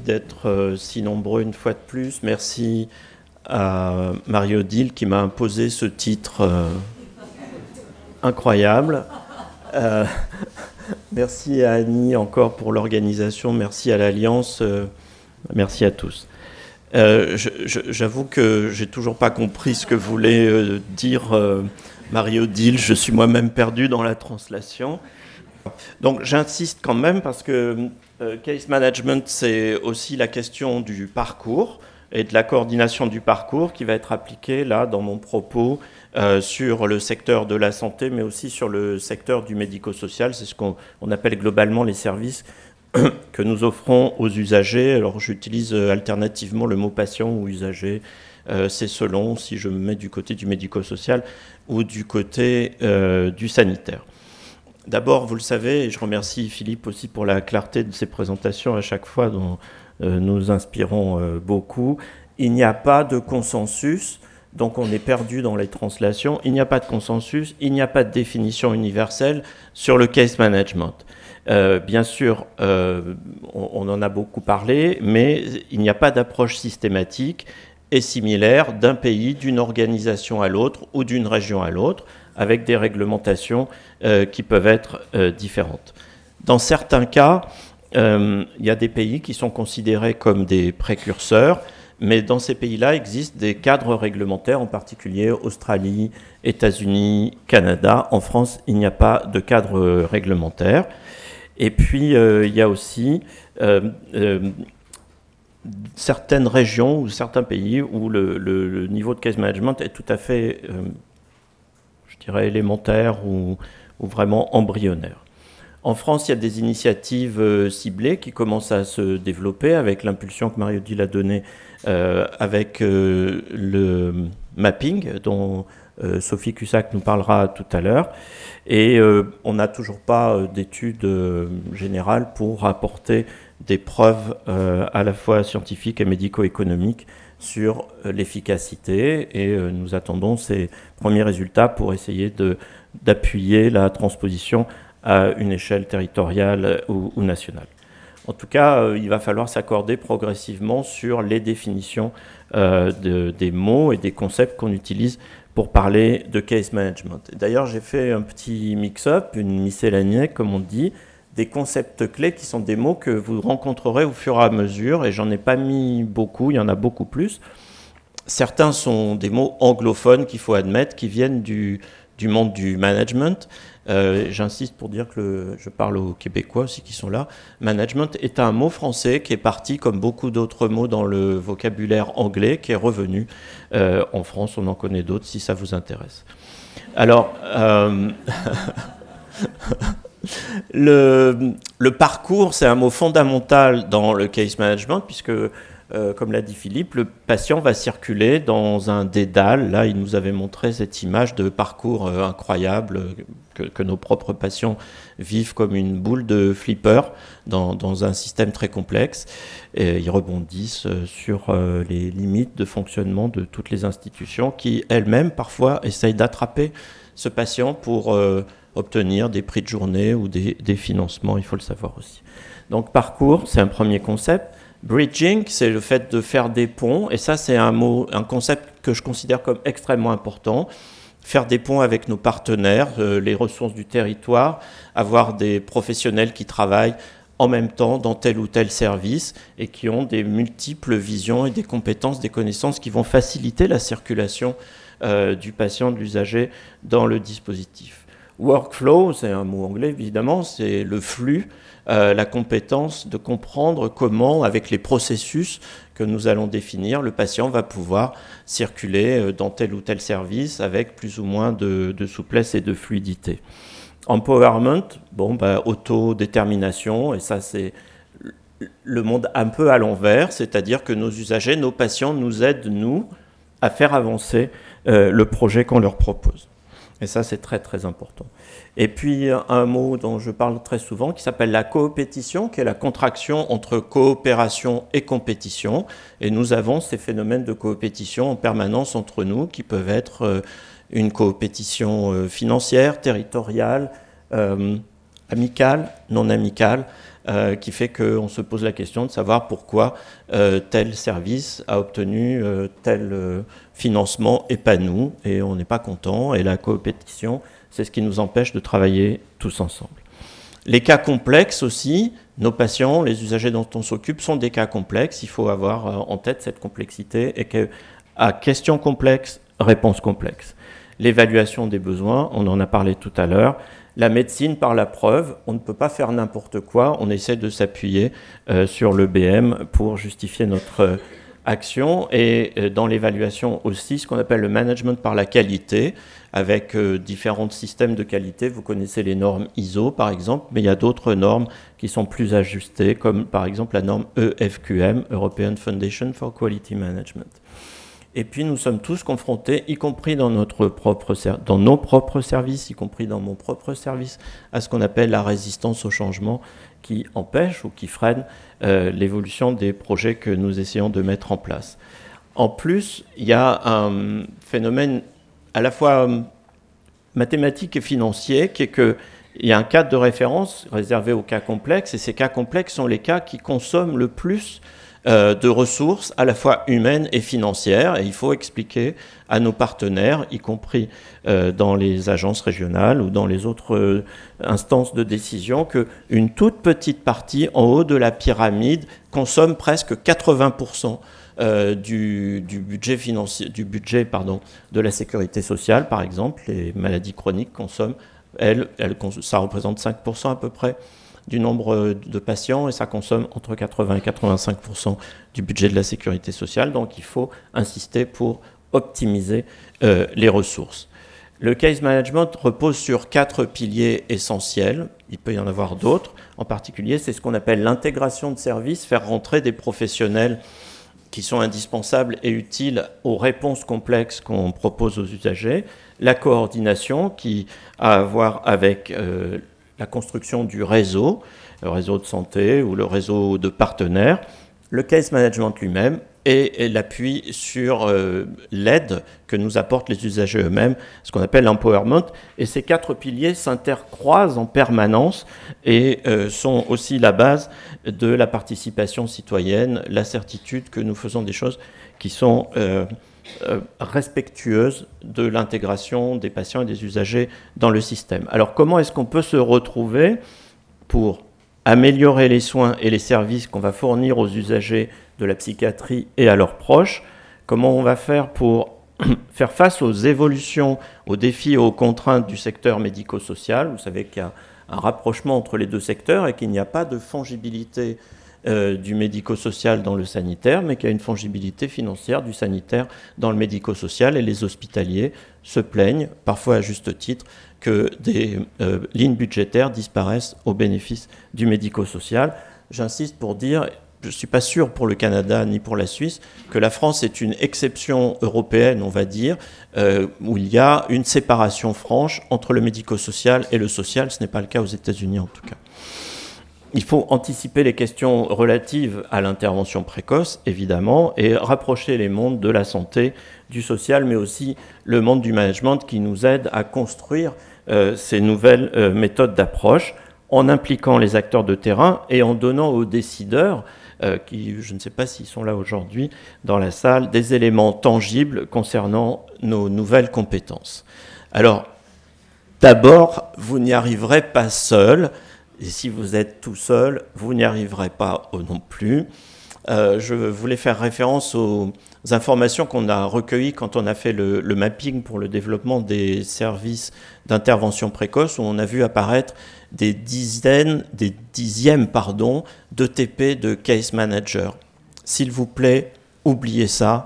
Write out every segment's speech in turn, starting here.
Merci d'être si nombreux une fois de plus. Merci à Marie-Odile qui m'a imposé ce titre incroyable. Merci à Annie encore pour l'organisation. Merci à l'Alliance. Merci à tous. J'avoue que j'ai toujours pas compris ce que voulait dire Marie-Odile. Je suis moi-même perdu dans la translation. Donc j'insiste quand même parce que case management, c'est aussi la question du parcours et de la coordination du parcours qui va être appliquée là dans mon propos sur le secteur de la santé, mais aussi sur le secteur du médico-social. C'est ce qu'on appelle globalement les services que nous offrons aux usagers. Alors j'utilise alternativement le mot patient ou usager. C'est selon si je me mets du côté du médico-social ou du côté du sanitaire. D'abord, vous le savez, et je remercie Philippe aussi pour la clarté de ses présentations à chaque fois dont nous inspirons beaucoup, il n'y a pas de consensus, donc on est perdu dans les translations, il n'y a pas de consensus, il n'y a pas de définition universelle sur le case management. Bien sûr, on en a beaucoup parlé, mais il n'y a pas d'approche systématique et similaire d'un pays, d'une organisation à l'autre ou d'une région à l'autre, avec des réglementations qui peuvent être différentes. Dans certains cas, il y a des pays qui sont considérés comme des précurseurs, mais dans ces pays-là existent des cadres réglementaires, en particulier Australie, États-Unis, Canada. En France, il n'y a pas de cadre réglementaire. Et puis, il y a aussi certaines régions ou certains pays où le niveau de case management est tout à fait je dirais élémentaire ou vraiment embryonnaire. En France, il y a des initiatives ciblées qui commencent à se développer avec l'impulsion que Marie-Odile a donnée avec le mapping dont Sophie Cussac nous parlera tout à l'heure. Et on n'a toujours pas d'études générales pour apporter des preuves à la fois scientifiques et médico-économiques sur l'efficacité et nous attendons ces premiers résultats pour essayer d'appuyer la transposition à une échelle territoriale ou nationale. En tout cas, il va falloir s'accorder progressivement sur les définitions des mots et des concepts qu'on utilise pour parler de case management. D'ailleurs, j'ai fait un petit mix-up, une miscellanée, comme on dit, des concepts clés qui sont des mots que vous rencontrerez au fur et à mesure, et j'en ai pas mis beaucoup, il y en a beaucoup plus. Certains sont des mots anglophones qu'il faut admettre, qui viennent du monde du management. J'insiste pour dire que je parle aux Québécois aussi qui sont là. Management est un mot français qui est parti, comme beaucoup d'autres mots dans le vocabulaire anglais, qui est revenu. En France, on en connaît d'autres si ça vous intéresse. Alors... Le parcours, c'est un mot fondamental dans le case management puisque, comme l'a dit Philippe, le patient va circuler dans un dédale. Là, il nous avait montré cette image de parcours incroyable que nos propres patients vivent comme une boule de flipper dans un système très complexe. Et ils rebondissent sur les limites de fonctionnement de toutes les institutions qui, elles-mêmes, parfois, essayent d'attraper ce patient pour... obtenir des prix de journée ou des financements, il faut le savoir aussi. Donc parcours, c'est un premier concept. Bridging, c'est le fait de faire des ponts, et ça c'est un concept que je considère comme extrêmement important. Faire des ponts avec nos partenaires, les ressources du territoire, avoir des professionnels qui travaillent en même temps dans tel ou tel service et qui ont des multiples visions et des compétences, des connaissances qui vont faciliter la circulation du patient, de l'usager dans le dispositif. Workflow, c'est un mot anglais évidemment, c'est le flux, la compétence de comprendre comment, avec les processus que nous allons définir, le patient va pouvoir circuler dans tel ou tel service avec plus ou moins de souplesse et de fluidité. Empowerment, autodétermination, et ça c'est le monde un peu à l'envers, c'est-à-dire que nos usagers, nos patients nous aident, nous, à faire avancer le projet qu'on leur propose. Et ça, c'est très, très important. Et puis, un mot dont je parle très souvent, qui s'appelle la coopétition, qui est la contraction entre coopération et compétition. Et nous avons ces phénomènes de coopétition en permanence entre nous, qui peuvent être une coopétition financière, territoriale, amicale, non amicale, qui fait qu'on se pose la question de savoir pourquoi tel service a obtenu tel financement et pas nous, et on n'est pas content, et la compétition, c'est ce qui nous empêche de travailler tous ensemble. Les cas complexes aussi, nos patients, les usagers dont on s'occupe sont des cas complexes, il faut avoir en tête cette complexité, et qu'à questions complexes, réponses complexes. L'évaluation des besoins, on en a parlé tout à l'heure. La médecine par la preuve, on ne peut pas faire n'importe quoi, on essaie de s'appuyer sur l'EBM pour justifier notre action. Et dans l'évaluation aussi, ce qu'on appelle le management par la qualité, avec différents systèmes de qualité. Vous connaissez les normes ISO par exemple, mais il y a d'autres normes qui sont plus ajustées, comme par exemple la norme EFQM, European Foundation for Quality Management. Et puis nous sommes tous confrontés, y compris dans nos propres services, y compris dans mon propre service, à ce qu'on appelle la résistance au changement qui empêche ou qui freine l'évolution des projets que nous essayons de mettre en place. En plus, il y a un phénomène à la fois mathématique et financier qui est qu'il y a un cadre de référence réservé aux cas complexes, et ces cas complexes sont les cas qui consomment le plus de ressources à la fois humaines et financières, et il faut expliquer à nos partenaires, y compris dans les agences régionales ou dans les autres instances de décision, qu'une toute petite partie en haut de la pyramide consomme presque 80% du budget financier, de la sécurité sociale, par exemple. Les maladies chroniques consomment, ça représente 5% à peu près du nombre de patients, et ça consomme entre 80 et 85% du budget de la sécurité sociale. Donc il faut insister pour optimiser les ressources. Le case management repose sur 4 piliers essentiels. Il peut y en avoir d'autres. En particulier, c'est ce qu'on appelle l'intégration de services, faire rentrer des professionnels qui sont indispensables et utiles aux réponses complexes qu'on propose aux usagers. La coordination qui a à voir avec la construction du réseau, le réseau de santé ou le réseau de partenaires, le case management lui-même et l'appui sur l'aide que nous apportent les usagers eux-mêmes, ce qu'on appelle l'empowerment. Et ces 4 piliers s'intercroisent en permanence et sont aussi la base de la participation citoyenne, la certitude que nous faisons des choses qui sont respectueuses de l'intégration des patients et des usagers dans le système. Alors comment est-ce qu'on peut se retrouver pour améliorer les soins et les services qu'on va fournir aux usagers de la psychiatrie et à leurs proches? Comment on va faire pour faire face aux évolutions, aux défis et aux contraintes du secteur médico-social? Vous savez qu'il y a un rapprochement entre les deux secteurs et qu'il n'y a pas de fongibilité du médico-social dans le sanitaire, mais qu'il y a une fongibilité financière du sanitaire dans le médico-social, et les hospitaliers se plaignent, parfois à juste titre, que des lignes budgétaires disparaissent au bénéfice du médico-social. J'insiste pour dire, je ne suis pas sûr pour le Canada ni pour la Suisse, que la France est une exception européenne, on va dire, où il y a une séparation franche entre le médico-social et le social. Ce n'est pas le cas aux États-Unis en tout cas. Il faut anticiper les questions relatives à l'intervention précoce, évidemment, et rapprocher les mondes de la santé, du social, mais aussi le monde du management qui nous aide à construire ces nouvelles méthodes d'approche en impliquant les acteurs de terrain et en donnant aux décideurs, qui, je ne sais pas s'ils sont là aujourd'hui dans la salle, des éléments tangibles concernant nos nouvelles compétences. Alors, d'abord, vous n'y arriverez pas seul. Et si vous êtes tout seul, vous n'y arriverez pas non plus. Je voulais faire référence aux informations qu'on a recueillies quand on a fait le mapping pour le développement des services d'intervention précoce, où on a vu apparaître des dixièmes d'ETP de case manager. S'il vous plaît, oubliez ça.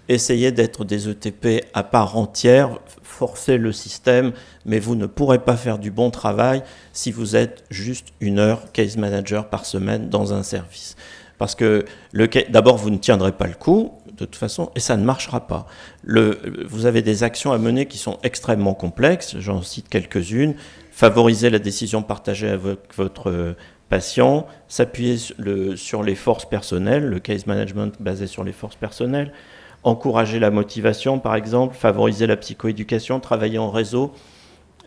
Essayez d'être des ETP à part entière, forcez le système, mais vous ne pourrez pas faire du bon travail si vous êtes juste 1 heure case manager par semaine dans un service. Parce que d'abord, vous ne tiendrez pas le coup, de toute façon, et ça ne marchera pas. Vous avez des actions à mener qui sont extrêmement complexes, j'en cite quelques-unes. Favoriser la décision partagée avec votre patient, s'appuyer sur les forces personnelles, le case management basé sur les forces personnelles, encourager la motivation, par exemple, favoriser la psychoéducation, travailler en réseau,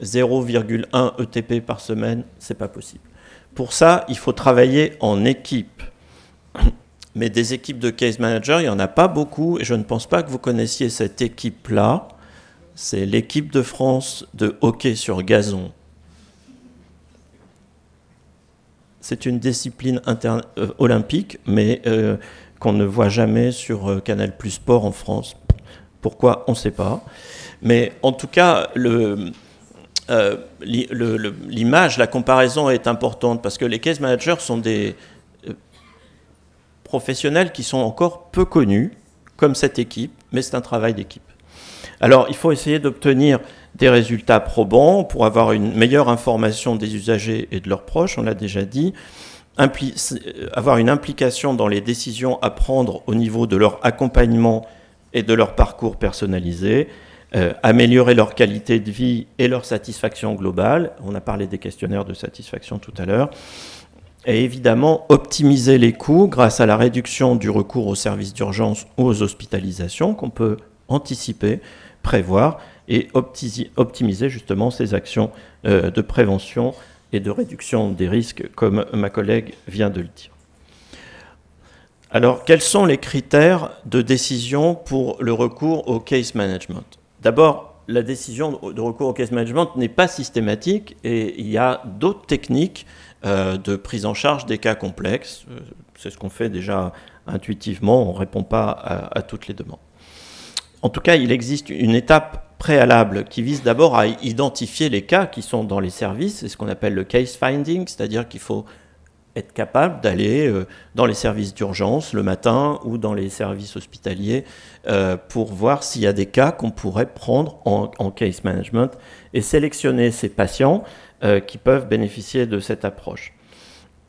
0,1 ETP par semaine, c'est pas possible. Pour ça, il faut travailler en équipe. Mais des équipes de case manager, il n'y en a pas beaucoup, et je ne pense pas que vous connaissiez cette équipe-là. C'est l'équipe de France de hockey sur gazon. C'est une discipline olympique, mais qu'on ne voit jamais sur Canal+ Sport en France. Pourquoi, on ne sait pas. Mais en tout cas, l'image, la comparaison est importante, parce que les case managers sont des professionnels qui sont encore peu connus, comme cette équipe, mais c'est un travail d'équipe. Alors, il faut essayer d'obtenir des résultats probants pour avoir une meilleure information des usagers et de leurs proches, on l'a déjà dit, avoir une implication dans les décisions à prendre au niveau de leur accompagnement et de leur parcours personnalisé, améliorer leur qualité de vie et leur satisfaction globale. On a parlé des questionnaires de satisfaction tout à l'heure. Et évidemment, optimiser les coûts grâce à la réduction du recours aux services d'urgence ou aux hospitalisations qu'on peut anticiper, prévoir et optimiser justement ces actions de prévention et de réduction des risques, comme ma collègue vient de le dire. Alors, quels sont les critères de décision pour le recours au case management? D'abord, la décision de recours au case management n'est pas systématique et il y a d'autres techniques de prise en charge des cas complexes. C'est ce qu'on fait déjà intuitivement, on ne répond pas à toutes les demandes. En tout cas, il existe une étape préalable qui vise d'abord à identifier les cas qui sont dans les services, c'est ce qu'on appelle le case finding, c'est-à-dire qu'il faut être capable d'aller dans les services d'urgence le matin ou dans les services hospitaliers pour voir s'il y a des cas qu'on pourrait prendre en case management et sélectionner ces patients qui peuvent bénéficier de cette approche.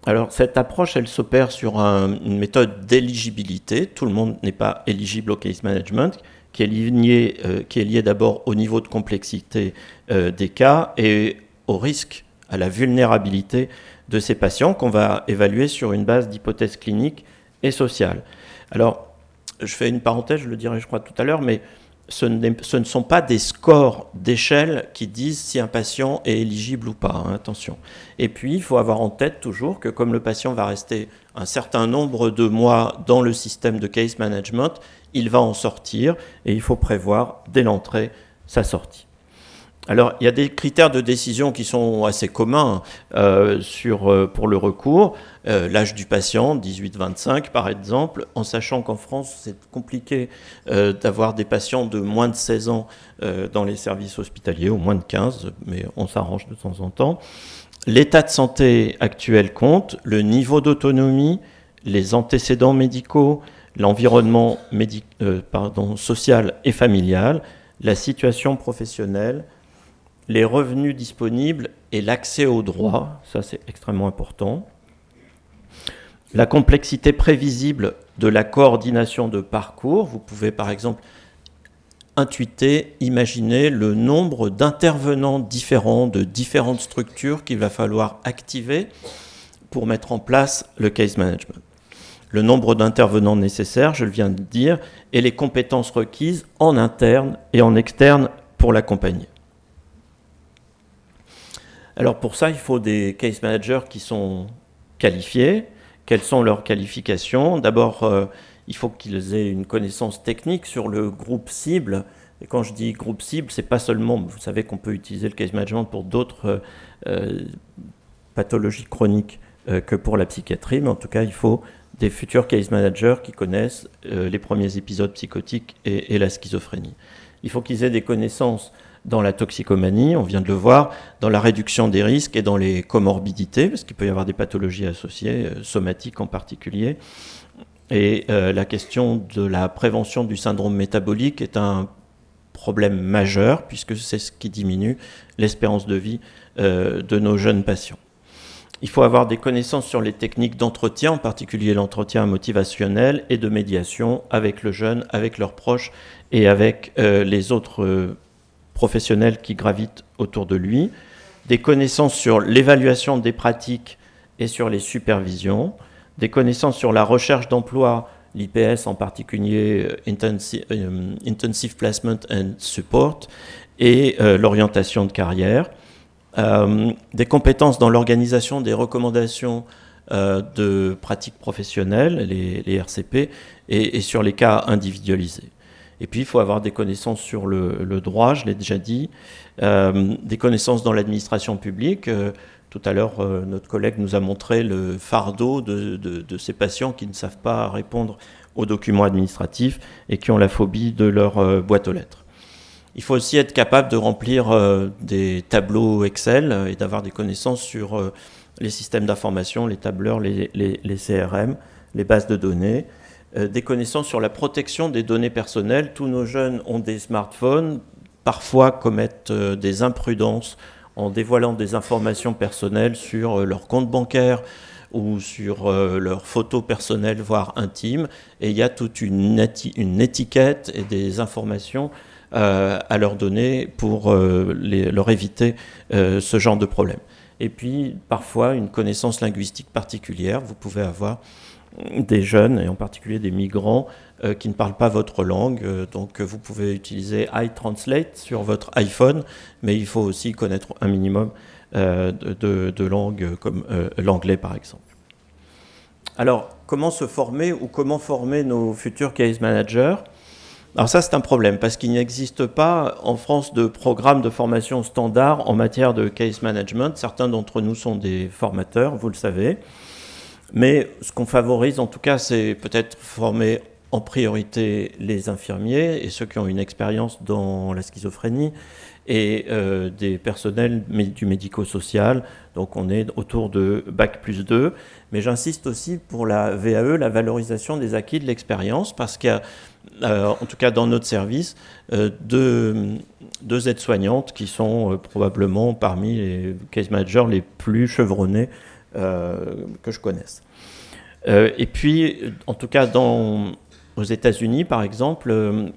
Alors, cette approche, elle s'opère sur une méthode d'éligibilité. Tout le monde n'est pas éligible au case management, qui est lié d'abord au niveau de complexité des cas et au risque, à la vulnérabilité de ces patients qu'on va évaluer sur une base d'hypothèses cliniques et sociales. Alors, je fais une parenthèse, je le dirai je crois tout à l'heure, mais ce ne sont pas des scores d'échelle qui disent si un patient est éligible ou pas, hein, attention. Et puis, il faut avoir en tête toujours que comme le patient va rester un certain nombre de mois dans le système de case management, il va en sortir et il faut prévoir dès l'entrée sa sortie. Alors, il y a des critères de décision qui sont assez communs pour le recours. L'âge du patient, 18-25 par exemple, en sachant qu'en France, c'est compliqué d'avoir des patients de moins de 16 ans dans les services hospitaliers, ou moins de 15, mais on s'arrange de temps en temps. L'état de santé actuel compte, le niveau d'autonomie, les antécédents médicaux, l'environnement social et familial, la situation professionnelle, les revenus disponibles et l'accès aux droits, ça c'est extrêmement important. La complexité prévisible de la coordination de parcours, vous pouvez par exemple intuiter, imaginer le nombre d'intervenants différents de différentes structures qu'il va falloir activer pour mettre en place le case management. Le nombre d'intervenants nécessaires, je le viens de dire, et les compétences requises en interne et en externe pour l'accompagner. Alors pour ça, il faut des case managers qui sont qualifiés. Quelles sont leurs qualifications? D'abord, il faut qu'ils aient une connaissance technique sur le groupe cible. Et quand je dis groupe cible, c'est pas seulement, vous savez qu'on peut utiliser le case management pour d'autres pathologies chroniques que pour la psychiatrie, mais en tout cas, il faut des futurs case managers qui connaissent les premiers épisodes psychotiques et la schizophrénie. Il faut qu'ils aient des connaissances dans la toxicomanie, on vient de le voir, dans la réduction des risques et dans les comorbidités, parce qu'il peut y avoir des pathologies associées, somatiques en particulier. Et la question de la prévention du syndrome métabolique est un problème majeur, puisque c'est ce qui diminue l'espérance de vie de nos jeunes patients. Il faut avoir des connaissances sur les techniques d'entretien, en particulier l'entretien motivationnel et de médiation avec le jeune, avec leurs proches et avec les autres professionnels qui gravitent autour de lui, des connaissances sur l'évaluation des pratiques et sur les supervisions, des connaissances sur la recherche d'emploi l'IPS en particulier, Intensive Placement and Support, et l'orientation de carrière. Des compétences dans l'organisation des recommandations de pratiques professionnelles, les RCP, et sur les cas individualisés. Et puis, il faut avoir des connaissances sur le droit, je l'ai déjà dit, des connaissances dans l'administration publique. Tout à l'heure, notre collègue nous a montré le fardeau de ces patients qui ne savent pas répondre aux documents administratifs et qui ont la phobie de leur boîte aux lettres. Il faut aussi être capable de remplir des tableaux Excel et d'avoir des connaissances sur les systèmes d'information, les tableurs, les CRM, les bases de données, des connaissances sur la protection des données personnelles. Tous nos jeunes ont des smartphones, parfois commettent des imprudences en dévoilant des informations personnelles sur leur compte bancaire ou sur leurs photos personnelles, voire intimes. Et il y a toute une étiquette et des informations à leur donner pour leur éviter ce genre de problème. Et puis, parfois, une connaissance linguistique particulière. Vous pouvez avoir des jeunes, et en particulier des migrants, qui ne parlent pas votre langue. Donc, vous pouvez utiliser iTranslate sur votre iPhone, mais il faut aussi connaître un minimum de langues, comme l'anglais, par exemple. Alors, comment se former ou comment former nos futurs case managers ? Alors ça, c'est un problème, parce qu'il n'existe pas en France de programme de formation standard en matière de case management. Certains d'entre nous sont des formateurs, vous le savez. Mais ce qu'on favorise, en tout cas, c'est peut-être former en priorité les infirmiers et ceux qui ont une expérience dans la schizophrénie et des personnels du médico-social. Donc on est autour de Bac+2. Mais j'insiste aussi pour la VAE, la valorisation des acquis de l'expérience, parce qu'il y a, en tout cas dans notre service, deux aides-soignantes qui sont probablement parmi les case managers les plus chevronnés que je connaisse. Et puis, en tout cas, aux États-Unis, par exemple,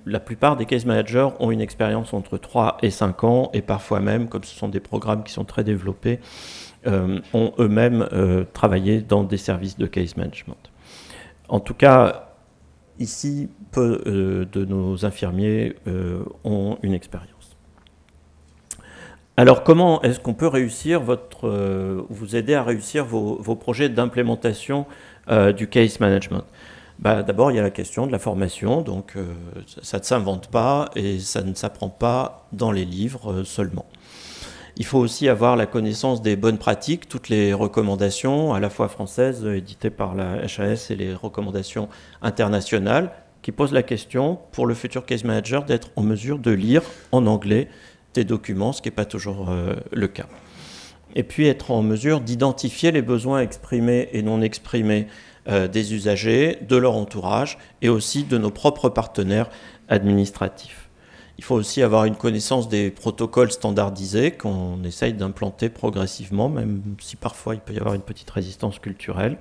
la plupart des case managers ont une expérience entre 3 et 5 ans, et parfois même, comme ce sont des programmes qui sont très développés, ont eux-mêmes travaillé dans des services de case management. En tout cas, ici, peu de nos infirmiers ont une expérience. Alors, comment est-ce qu'on peut réussir vous aider à réussir vos projets d'implémentation du case management ? D'abord, il y a la question de la formation. Donc, ça ne s'invente pas et ça ne s'apprend pas dans les livres seulement. Il faut aussi avoir la connaissance des bonnes pratiques, toutes les recommandations, à la fois françaises, éditées par la HAS, et les recommandations internationales, qui posent la question, pour le futur case manager, d'être en mesure de lire en anglais des documents, ce qui n'est pas toujours le cas. Et puis être en mesure d'identifier les besoins exprimés et non exprimés des usagers, de leur entourage et aussi de nos propres partenaires administratifs. Il faut aussi avoir une connaissance des protocoles standardisés qu'on essaye d'implanter progressivement, même si parfois il peut y avoir une petite résistance culturelle.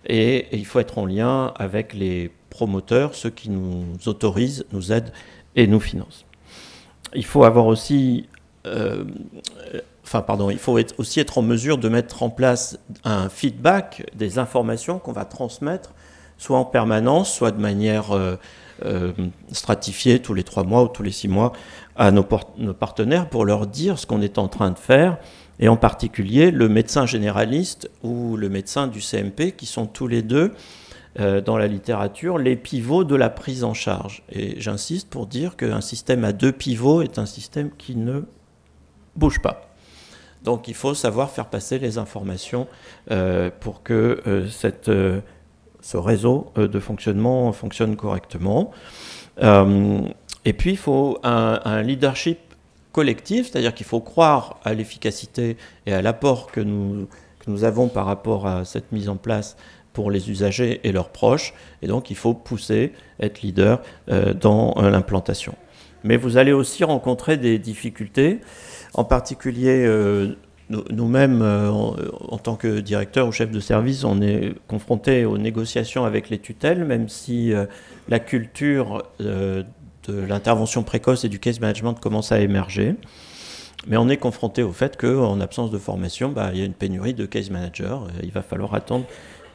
Et il faut être en lien avec les promoteurs, ceux qui nous autorisent, nous aident et nous financent. Il faut avoir aussi, il faut aussi être en mesure de mettre en place un feedback des informations qu'on va transmettre, soit en permanence, soit de manière stratifiée tous les 3 mois ou tous les 6 mois à nos partenaires pour leur dire ce qu'on est en train de faire, et en particulier le médecin généraliste ou le médecin du CMP, qui sont tous les deux dans la littérature, les pivots de la prise en charge. Et j'insiste pour dire qu'un système à 2 pivots est un système qui ne bouge pas. Donc il faut savoir faire passer les informations pour que ce réseau de fonctionnement fonctionne correctement. Et puis il faut un leadership collectif, c'est-à-dire qu'il faut croire à l'efficacité et à l'apport que nous avons par rapport à cette mise en place pour les usagers et leurs proches, et donc il faut pousser, être leader dans l'implantation. Mais vous allez aussi rencontrer des difficultés, en particulier nous-mêmes, en tant que directeur ou chef de service, on est confronté aux négociations avec les tutelles, même si la culture de l'intervention précoce et du case management commence à émerger. Mais on est confronté au fait qu'en absence de formation, il y a une pénurie de case managers, il va falloir attendre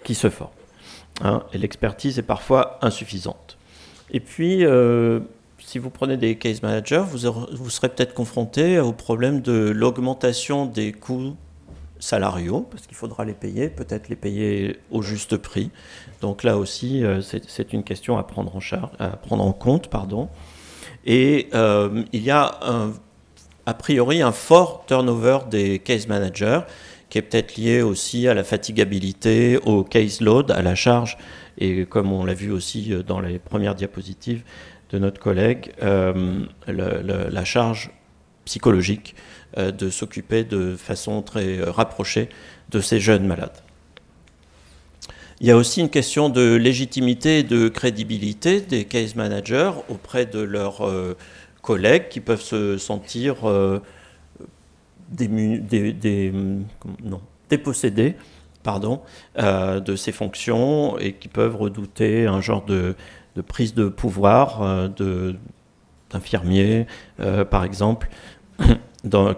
qui se forment. hein, et l'expertise est parfois insuffisante. Et puis, si vous prenez des case managers, vous serez peut-être confronté au problème de l'augmentation des coûts salariaux, parce qu'il faudra les payer, peut-être les payer au juste prix. Donc là aussi, c'est une question à prendre en compte, pardon. Et il y a a priori un fort turnover des case managers, qui est peut-être lié aussi à la fatigabilité, au case load, à la charge, et comme on l'a vu aussi dans les premières diapositives de notre collègue, la charge psychologique de s'occuper de façon très rapprochée de ces jeunes malades. Il y a aussi une question de légitimité et de crédibilité des case managers auprès de leurs collègues qui peuvent se sentir dépossédés de ces fonctions et qui peuvent redouter un genre de prise de pouvoir d'infirmiers, par exemple,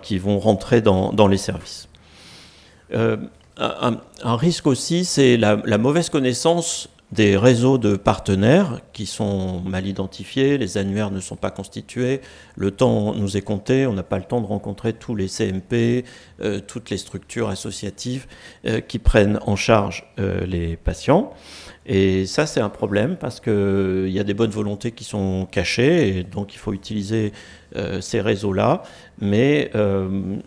qui vont rentrer dans les services. Un risque aussi, c'est la mauvaise connaissance des réseaux de partenaires qui sont mal identifiés, les annuaires ne sont pas constitués, le temps nous est compté, on n'a pas le temps de rencontrer tous les CMP, toutes les structures associatives qui prennent en charge les patients. Et ça, c'est un problème parce qu'il y a des bonnes volontés qui sont cachées et donc il faut utiliser ces réseaux-là, mais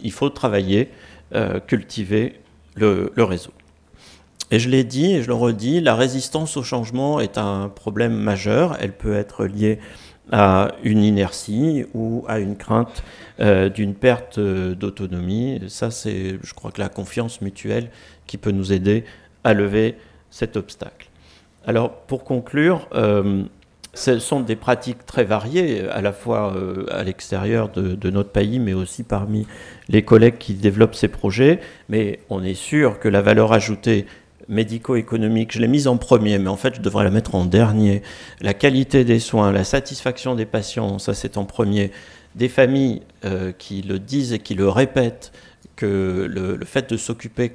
il faut travailler, cultiver le réseau. Et je l'ai dit et je le redis, la résistance au changement est un problème majeur. Elle peut être liée à une inertie ou à une crainte d'une perte d'autonomie. Ça, c'est, je crois, que la confiance mutuelle qui peut nous aider à lever cet obstacle. Alors, pour conclure, ce sont des pratiques très variées, à la fois à l'extérieur de notre pays, mais aussi parmi les collègues qui développent ces projets. Mais on est sûr que la valeur ajoutée médico-économique, je l'ai mise en premier, mais en fait je devrais la mettre en dernier. La qualité des soins, la satisfaction des patients, ça c'est en premier. Des familles qui le disent et qui le répètent, que le fait de s'occuper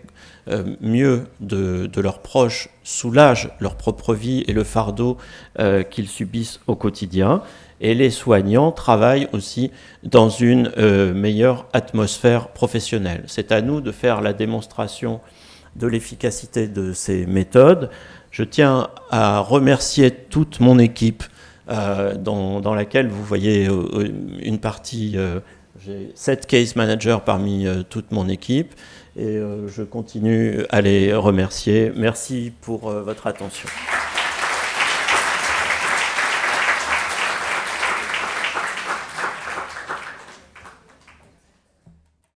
mieux de leurs proches soulage leur propre vie et le fardeau qu'ils subissent au quotidien. Et les soignants travaillent aussi dans une meilleure atmosphère professionnelle. C'est à nous de faire la démonstration de l'efficacité de ces méthodes. Je tiens à remercier toute mon équipe dans laquelle vous voyez une partie, j'ai 7 case managers parmi toute mon équipe et je continue à les remercier. Merci pour votre attention.